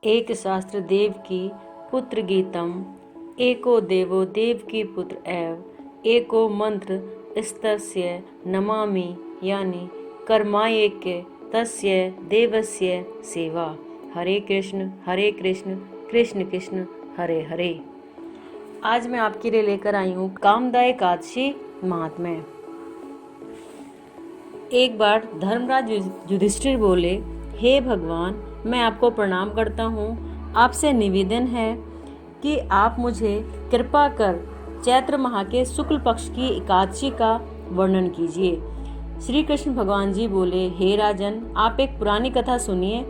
एक शास्त्र देव की पुत्र गीतम, एको देवो देव की पुत्र एव, एको मंत्र स्तस्य नमामि, यानी कर्मायैक्य तस्य देवस्य सेवा। हरे कृष्ण कृष्ण कृष्ण हरे हरे। आज मैं आपके लिए लेकर आई हूँ कामदा एकादशी महात्म्य। एक बार धर्मराज युधिष्ठिर बोले, हे भगवान, मैं आपको प्रणाम करता हूँ। आपसे निवेदन है कि आप मुझे कृपा कर चैत्र माह के शुक्ल पक्ष की एकादशी का वर्णन कीजिए। श्री कृष्ण भगवान जी बोले, हे राजन, आप एक पुरानी कथा सुनिए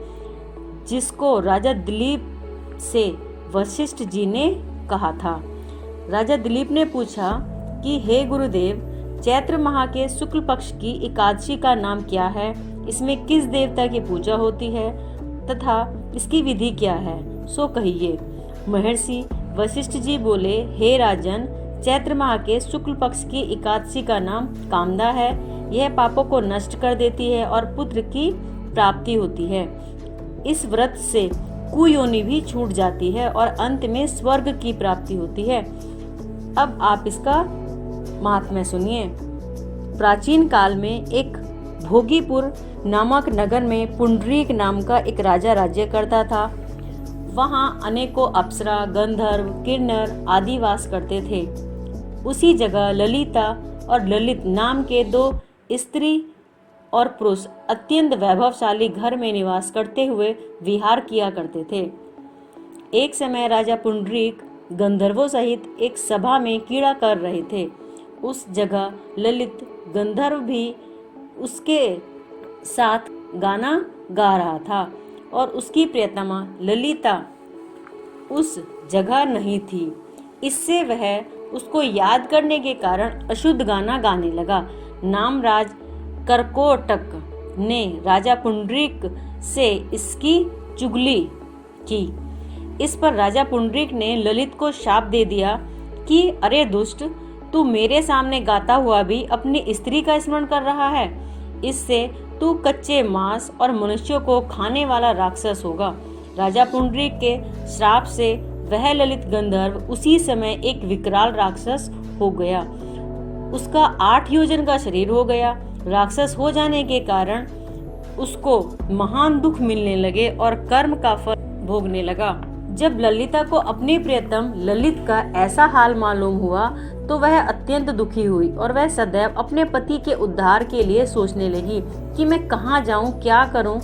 जिसको राजा दिलीप से वशिष्ठ जी ने कहा था। राजा दिलीप ने पूछा कि हे गुरुदेव, चैत्र माह के शुक्ल पक्ष की एकादशी का नाम क्या है, इसमें किस देवता की पूजा होती है तथा इसकी विधि क्या है, सो कहिए। महर्षि वशिष्ठ जी बोले, हे राजन, चैत्र माह के शुक्ल पक्ष की एकादशी का नाम कामदा है। यह पापों को नष्ट कर देती है और पुत्र की प्राप्ति होती है। इस व्रत से कुयोनि भी छूट जाती है और अंत में स्वर्ग की प्राप्ति होती है। अब आप इसका महात्म्य सुनिए। प्राचीन काल में एक भोगीपुर नामक नगर में पुंडरीक नाम का एक राजा राज्य करता था। वहाँ अनेकों अप्सरा, गंधर्व, किन्नर आदि वास करते थे। उसी जगह ललिता और ललित नाम के दो स्त्री और पुरुष अत्यंत वैभवशाली घर में निवास करते हुए विहार किया करते थे। एक समय राजा पुंडरीक गंधर्वों सहित एक सभा में क्रीड़ा कर रहे थे। उस जगह ललित गंधर्व भी उसके साथ गाना गा रहा था और उसकी प्रियतमा ललिता उस जगह नहीं थी। इससे वह उसको याद करने के कारण अशुद्ध गाना गाने लगा। नामराज करकोटक ने राजा पुंडरीक से इसकी चुगली की। इस पर राजा पुंडरीक ने ललित को शाप दे दिया कि अरे दुष्ट, तू मेरे सामने गाता हुआ भी अपनी स्त्री का स्मरण कर रहा है। इससे तू कच्चे मांस और मनुष्यों को खाने वाला राक्षस होगा। राजा पुंडरीक के श्राप से वह ललित गंधर्व उसी समय एक विकराल राक्षस हो गया। उसका 8 योजन का शरीर हो गया। राक्षस हो जाने के कारण उसको महान दुख मिलने लगे और कर्म का फल भोगने लगा। जब ललिता को अपनी प्रियतम ललित का ऐसा हाल मालूम हुआ तो वह अत्यंत दुखी हुई और वह सदैव अपने पति के उद्धार के लिए सोचने लगी कि मैं कहाँ जाऊँ, क्या करूँ।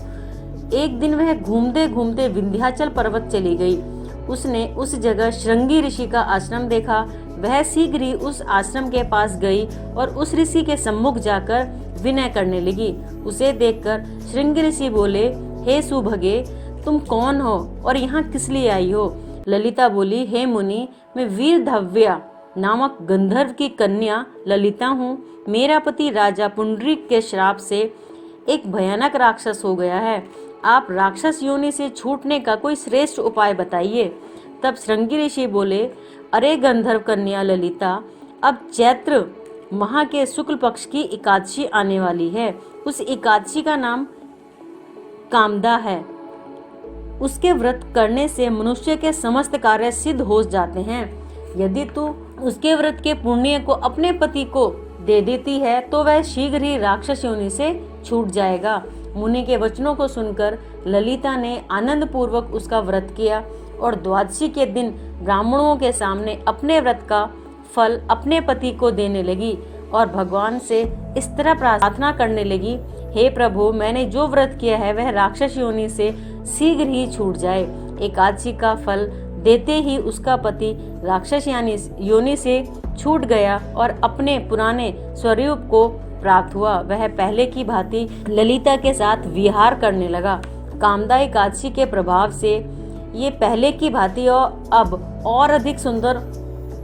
एक दिन वह घूमते घूमते विंध्याचल पर्वत चली गई। उसने उस जगह श्रृंगी ऋषि का आश्रम देखा। वह शीघ्र ही उस आश्रम के पास गई और उस ऋषि के सम्मुख जाकर विनय करने लगी। उसे देखकर श्रृंगी ऋषि बोले, हे सुभगे, तुम कौन हो और यहाँ किस लिए आई हो? ललिता बोली, हे मुनि, मैं वीरधव्या नामक गंधर्व की कन्या ललिता हूँ। मेरा पति राजा पुंडरीक के श्राप से एक भयानक राक्षस हो गया है। आप राक्षस योनि से छूटने का कोई श्रेष्ठ उपाय बताइए। तब श्रृंगी ऋषि बोले, अरे गंधर्व कन्या ललिता, अब चैत्र माह के शुक्ल पक्ष की एकादशी आने वाली है। उस एकादशी का नाम कामदा है। उसके व्रत करने से मनुष्य के समस्त कार्य सिद्ध हो जाते हैं। यदि तू उसके व्रत के पुण्य को अपने पति को दे देती है तो वह शीघ्र ही राक्षस योनि से छूट जाएगा। मुनि के वचनों को सुनकर ललिता ने आनंद पूर्वक उसका व्रत किया और द्वादशी के दिन ब्राह्मणों के सामने अपने व्रत का फल अपने पति को देने लगी और भगवान से इस तरह प्रार्थना करने लगी, हे प्रभु, मैंने जो व्रत किया है वह राक्षस योनि से शीघ्र ही छूट जाए। एकादशी का फल देते ही उसका पति राक्षस योनि से छूट गया और अपने पुराने स्वरूप को प्राप्त हुआ। वह पहले की भांति ललिता के साथ विहार करने लगा। कामदा एकादशी के प्रभाव से ये पहले की भांति और अब और अधिक सुंदर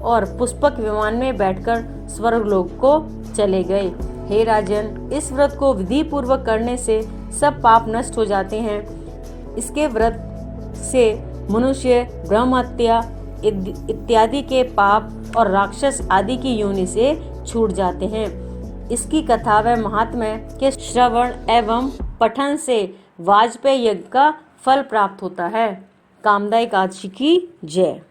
और पुष्पक विमान में बैठकर स्वर्गलोक को चले गए। हे राजन, इस व्रत को विधि पूर्वक करने से सब पाप नष्ट हो जाते हैं। इसके व्रत से मनुष्य ब्रह्म हत्या इत्यादि के पाप और राक्षस आदि की योनि से छूट जाते हैं। इसकी कथा व महात्म्य के श्रवण एवं पठन से वाजपेयी यज्ञ का फल प्राप्त होता है। कामदा एकादशी की जय।